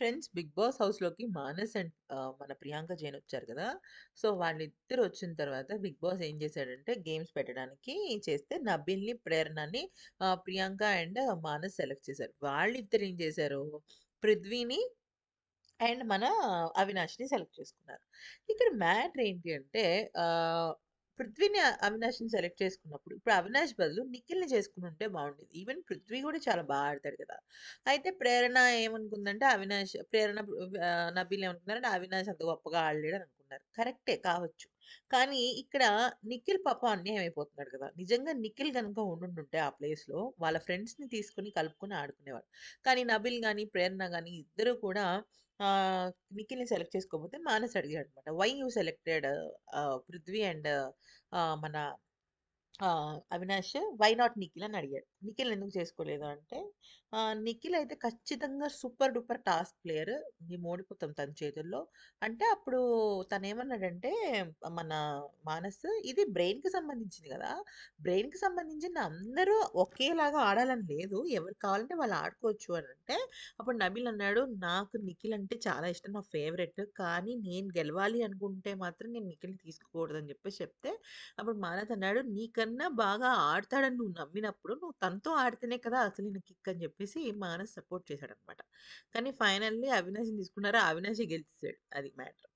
Friends 'big boss' హౌస్‌లోకి Manas and మన ప్రియాంక జైన్ వచ్చారు కదా! సో, వాళ్ళిద్దరూ వచ్చిన తర్వాత 'బిగ్ బాస్' ఏం చేశాడంటే గేమ్స్ పెట్టడానికి చేస్తే నబీల్‌ని, ప్రేరణని ప్రియాంక అండ్ మానస్ సెలెక్ట్ చేశారు. వాళ్ళిద్దరు ఏం చేశారు, పృథ్వీని అండ్ మన అవినాష్‌ని సెలెక్ట్ చేసుకున్నారు. ఇక్కడ మ్యాటర్ ఏంటి అంటే పృథ్వీని, అవినాష్‌ని సెలెక్ట్ చేసుకున్నప్పుడు ఇప్పుడు అవినాష్ బదులు నిఖిల్‌ని చేసుకునుంటే బావుండేది. ఈవెన్ పృథ్వీ కూడా చాలా బా ఆడతాడు కదా! అయితే ప్రేరణ ఏమనుకుందంటే నబీల్ ఏమనుకున్నారంటే అవినాష్ అంత గొప్పగా ఆడలేడు అని అనుకున్నారు. కరెక్టే కావచ్చు. కానీ ఇక్కడ నిఖిల్ పాపం అన్యాయం అయిపోతున్నాడు కదా! నిజంగా నిఖిల్ గనుక ఉండుంటే ఆ ప్లేస్‌లో వాళ్ళ ఫ్రెండ్స్‌ని తీసుకొని కలుపుకొని ఆడుకునేవాడు. కానీ నబిల్ గాని, ప్రేరణ గాని ఇద్దరు కూడా నిఖిల్‌ని సెలెక్ట్ చేసుకోకపోతే మానస్ అడిగాడన్నమాట. Why you selected Prithvi and మన అవినాష్ వై నాట్ నిఖిల్ అని అడిగాడు. నిఖిల్ ఎందుకు చేసుకోలేదు అంటే, నిఖిల్ అయితే ఖచ్చితంగా సూపర్ డూపర్ టాస్క్ ప్లేయర్. మేము ఓడిపోతాం తన చేతుల్లో. అంటే అప్పుడు తనేమన్నాడంటే మన మానస్ ఇది బ్రెయిన్‌కి సంబంధించింది గదా! బ్రెయిన్‌కి సంబంధించింది అందరూ ఒకేలాగా ఆడాలని లేదు. ఎవరికి కావాలంటే వాళ్ళు ఆడుకోవచ్చు అనంటే, అప్పుడు నబీల్ అన్నాడు, "నాకు నిఖిల్ అంటే చాలా ఇష్టం. నా ఫేవరెట్. కానీ నేను గెలవాలి అనుకుంటే మాత్రం నేను నిఖిల్‌ని తీసుకోకూడదని" చెప్పేసి చెప్తే అప్పుడు మానస్ అన్నాడు, "నీకన్నా బాగా ఆడతాడని నువ్వు నమ్మినప్పుడు, నువ్వు తనతో ఆడితేనే కదా అసలైన కిక్" అని చెప్పేసి మానస్ సపోర్ట్ చేశాడనమాట. కానీ ఫైనల్లీ అవినాష్‌ని తీసుకున్నారు. అవినాషే గెలిచేసాడు. అది మ్యాటర్.